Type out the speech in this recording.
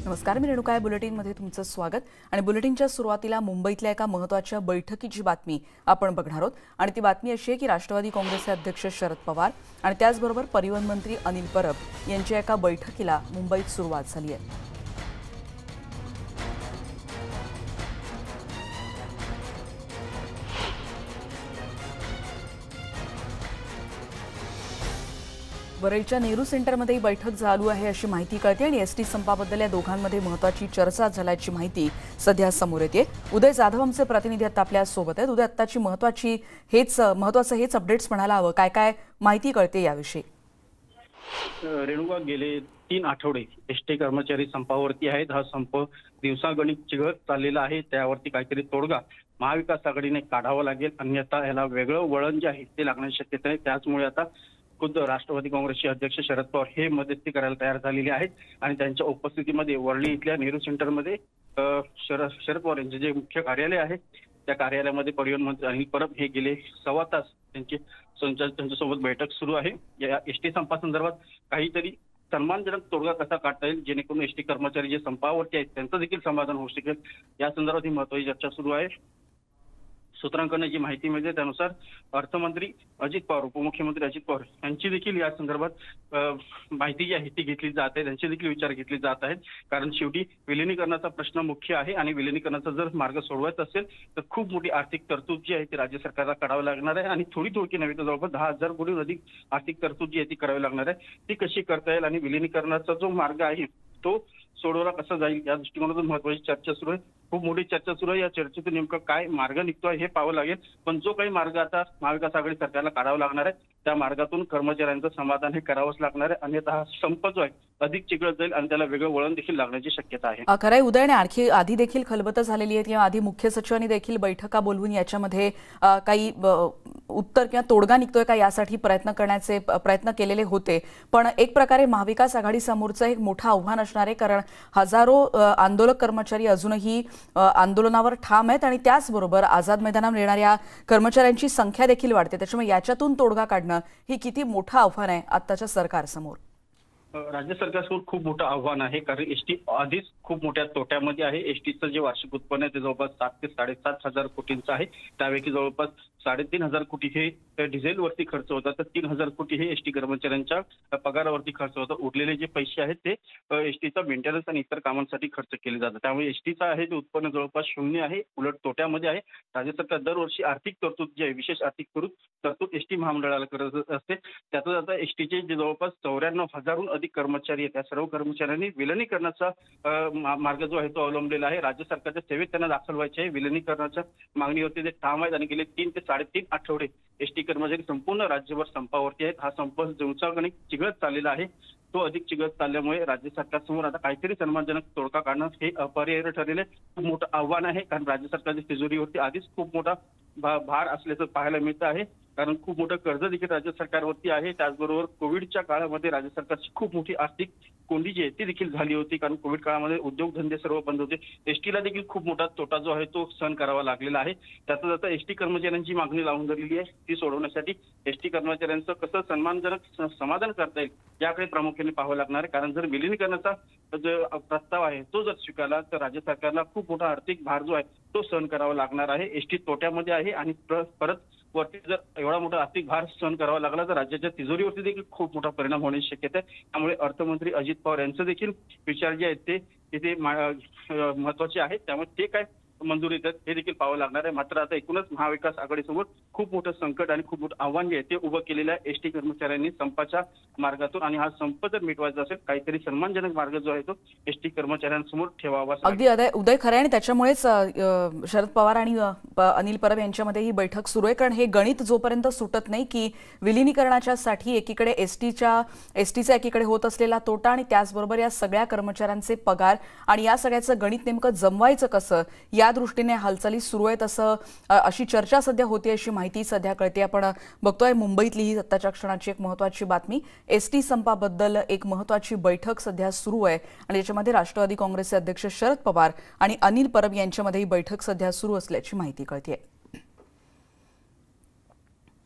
नमस्कार, मी रेणुका बुलेटिनमध्ये तुमचं स्वागत आणि बुलेटिनच्या सुरुवातीला मुंबईतल्या एका महत्त्वाच्या बैठकीची बातमी आपण बघणार आहोत आणि ती बातमी अशी आहे की राष्ट्रवादी काँग्रेसचे अध्यक्ष शरद पवार आणि त्याचबरोबर परिवहन मंत्री अनिल परब यांच्या एका बैठकीला मुंबईत सुरुवात झाली आहे। वरळीच्या नेहरू सेंटरमध्ये ही बैठक चालू आहे अशी माहिती कळते आणि एसटी संपाबद्दल या दोघांमध्ये महत्त्वाची चर्चा झाल्याची माहिती सध्या समोर येते। उदय जाधव आमचे प्रतिनिधी आता आपल्या सोबत आहेत। उदय, आत्ताची महत्त्वाचं हेच अपडेट्स म्हणायला हवं, काय काय माहिती कळते याविषयी? रेणुका, गेले 3 आठवडे एसटी कर्मचारी संपावरती आहेत। हा संप दिवसागणिक चिघळत चाललेला आहे। त्यावरती काहीतरी तोडगा महाविकास आघाडीने काढावा लागेल, अन्यथा याला वेगळं वळण जे आहे ते लागण्याची शक्यता आहे। त्याचमुळे आता खुद्द राष्ट्रवादी काँग्रेसचे अध्यक्ष शरद पवार हे मध्यस्थी करायला तयार झालेले आहेत आणि त्यांच्या उपस्थितीमध्ये वरळी इथल्या नेहरू सेंटरमध्ये शरद पवार यांचे जे मुख्य कार्यालय आहे त्या कार्यालयामध्ये परिवहन मंत्री अनिल परब हे गेले 1.25 तास त्यांच्यासोबत बैठक सुरू आहे। या एसटी संपासंदर्भात काहीतरी सन्मानजनक तोडगा कसा काढता येईल जेणेकरून एसटी कर्मचारी जे संपावरती आहेत त्यांचं देखील समाधान होऊ शकेल, या संदर्भात ही महत्त्वाची चर्चा सुरू आहे। सूत्रांकडून जी माहिती मिळते त्यानुसार अर्थमंत्री अजित पवार, उपमुख्यमंत्री अजित पवार यांची देखील या संदर्भात माहिती जी आहे ती घेतली जात आहे, त्यांचे देखील विचार घेतले जात आहेत। कारण शेवटी विलिनीकरणाचा प्रश्न मुख्य आहे आणि विलिनीकरणाचा जर मार्ग सोडवायचा असेल तर खूप मोठी आर्थिक तरतूद जी आहे ती राज्य सरकारला करावी लागणार आहे आणि थोडी नव्हे तर जवळपास 10,000 कोटी अधिक आर्थिक तरतूद जी आहे ती करावी लागणार आहे। ती कशी करता येईल आणि विलिनीकरणाचा जो मार्ग आहे तो सोडवला कसा जाईल या दृष्टिकोनातून महत्त्वाची चर्चा सुरू आहे। खूप मोठी चर्चा सुरू आहे। या चर्चेतून नेमकं काय मार्ग निघतोय हे पाहावं लागेल, पण जो काही मार्ग आता महाविकास आघाडी सरकारला काढावा लागणार आहे त्या मार्गातून कर्मचाऱ्यांचं समाधान हे करावंच लागणार आहे, अन्यथा हा संप जो आहे अधिक चिघळत जाईल आणि त्याला वेगळं वळण देखील लागण्याची शक्यता आहे। खरंय उदय, आणि आणखी आधी देखील खलबतं झालेली आहे किंवा आधी मुख्य सचिवांनी देखील बैठका बोलवून याच्यामध्ये काही उत्तर किंवा तोडगा निघतोय का यासाठी प्रयत्न केलेले होते, पण एक प्रकारे महाविकास आघाडी समोरचं एक मोठं आव्हान असणार आहे कारण हजारो आंदोलक कर्मचारी अजूनही आंदोलनावर ठाम आहेत आणि त्याचबरोबर आझाद मैदानावर येणाऱ्या कर्मचाऱ्यांची संख्या देखील वाढते। त्याच्यामुळे याच्यातून तोडगा काढणं ही किती मोठं आव्हान आहे आत्ताच्या सरकारसमोर? राज्य सरकारसमोर खूप मोठं आव्हान आहे कारण एसटी आधीच खूप मोठ्या तोट्यामध्ये आहे। एसटीचं जे वार्षिक उत्पन्न आहे ते जवळपास 7 ते 7.5 हजार कोटींचं आहे। त्यापैकी जवळपास 3.5 कोटी हे डिझेलवरती खर्च होतात, तर 3,000 कोटी हे एसटी कर्मचाऱ्यांच्या पगारावरती खर्च होतात। उरलेले जे पैसे आहेत ते एसटीचा मेंटेनन्स आणि इतर कामांसाठी खर्च केले जातात। त्यामुळे एसटीचं आहे ते उत्पन्न जवळपास 0 आहे, उलट तोट्यामध्ये आहे। राज्य सरकार दरवर्षी आर्थिक तरतूद जी आहे, विशेष आर्थिक तरतूद एसटी महामंडळाला करत असते। त्यातच आता एसटीचे जे जवळपास 94,000हून अधिक कर्मचारी आहेत त्या सर्व कर्मचाऱ्यांनी विलिनीकरणाचा मार्ग जो आहे तो अवलंबलेला आहे। राज्य सरकारच्या सेवेत त्यांना दाखल व्हायचे आहे। विलिनीकरणाच्या मागणीवरती ते ठाम आहेत आणि गेले 3 ते 3.5 आठवडे एसटी कर्मचारी संपूर्ण राज्यभर संपावरती आहेत। हा संप दिवसागणिक चिघळत चाललेला आहे। तो अधिक चिघळत चालल्यामुळे राज्य सरकारसमोर आता काहीतरी सन्मानजनक तोडगा काढणं हे अपरिहार्य ठरलेले खूप मोठं आव्हान आहे कारण राज्य सरकारच्या तिजोरीवरती आधीच खूप मोठा भार असल्याचं पाहायला मिळतं आहे कारण खूप मोठं कर्ज देखील राज्य सरकारवरती आहे। त्याचबरोबर कोविडच्या काळामध्ये राज्य सरकारची खूप मोठी आर्थिक कोंडी जी आहे ती देखील झाली होती कारण कोविड काळामध्ये उद्योगधंदे सर्व बंद होते। एसटीला देखील खूप मोठा तोटा जो आहे तो सहन करावा लागलेला आहे। त्यातच आता एसटी कर्मचाऱ्यांची मागणी लावून धरलेली आहे, ती सोडवण्यासाठी एसटी कर्मचाऱ्यांचं कसं सन्मानजनक समाधान करता येईल याकडे प्रामुख्याने पाहावं लागणार आहे। कारण जर विलिनीकरणाचा जो प्रस्ताव आहे तो जर स्वीकारला तर राज्य सरकारला खूप मोठा आर्थिक भार जो आहे तो सहन करावा लागणार आहे। एसटी तोट्यामध्ये आहे आणि परत वरती जर एवढा मोठा आर्थिक भार सहन करावा लागला तर राज्याच्या तिजोरीवरती देखील खूप मोठा परिणाम होण्याची शक्यता आहे। त्यामुळे अर्थमंत्री अजित पवार यांचे देखील विचार जे आहेत ते तिथे महत्त्वाचे आहेत, त्यामुळे ते काय मंजुरी देतात हे देखील पाहावं लागणार आहे। मात्र आता एकूणच महाविकास आघाडीसमोर खूप मोठं संकट आणि खूप मोठं आव्हान जे आहे ते उभं केलेलं आहे एसटी कर्मचाऱ्यांनी संपाच्या मार्गातून, आणि हा संप जर मिटवायचा असेल काहीतरी सन्मानजनक मार्ग जो आहे तो एसटी कर्मचाऱ्यांसमोर ठेवावा। अगदी उदय, खरं आहे आणि त्याच्यामुळेच शरद पवार आणि अनिल परब यांच्यामध्ये ही बैठक सुरू आहे कारण हे गणित जोपर्यंत सुटत नाही की विलिनीकरणाच्यासाठी एकीकडे एसटीचा एकीकडे होत असलेला तोटा आणि त्याचबरोबर या सगळ्या कर्मचाऱ्यांचे पगार आणि या सगळ्याचं गणित नेमकं जमवायचं कसं या दृष्टीने हालचाली सुरू आहेत अशी चर्चा सध्या होती अशी माहिती सध्या कळते। आपण बघतोय मुंबईतली ही आत्ताच्या क्षणाची एक महत्त्वाची बातमी, एसटी संपाबद्दल एक महत्त्वाची बैठक सध्या सुरू आहे आणि याच्यामध्ये राष्ट्रवादी काँग्रेसचे अध्यक्ष शरद पवार आणि अनिल परब यांच्यामध्ये ही बैठक सध्या सुरू असल्याची माहिती कळते।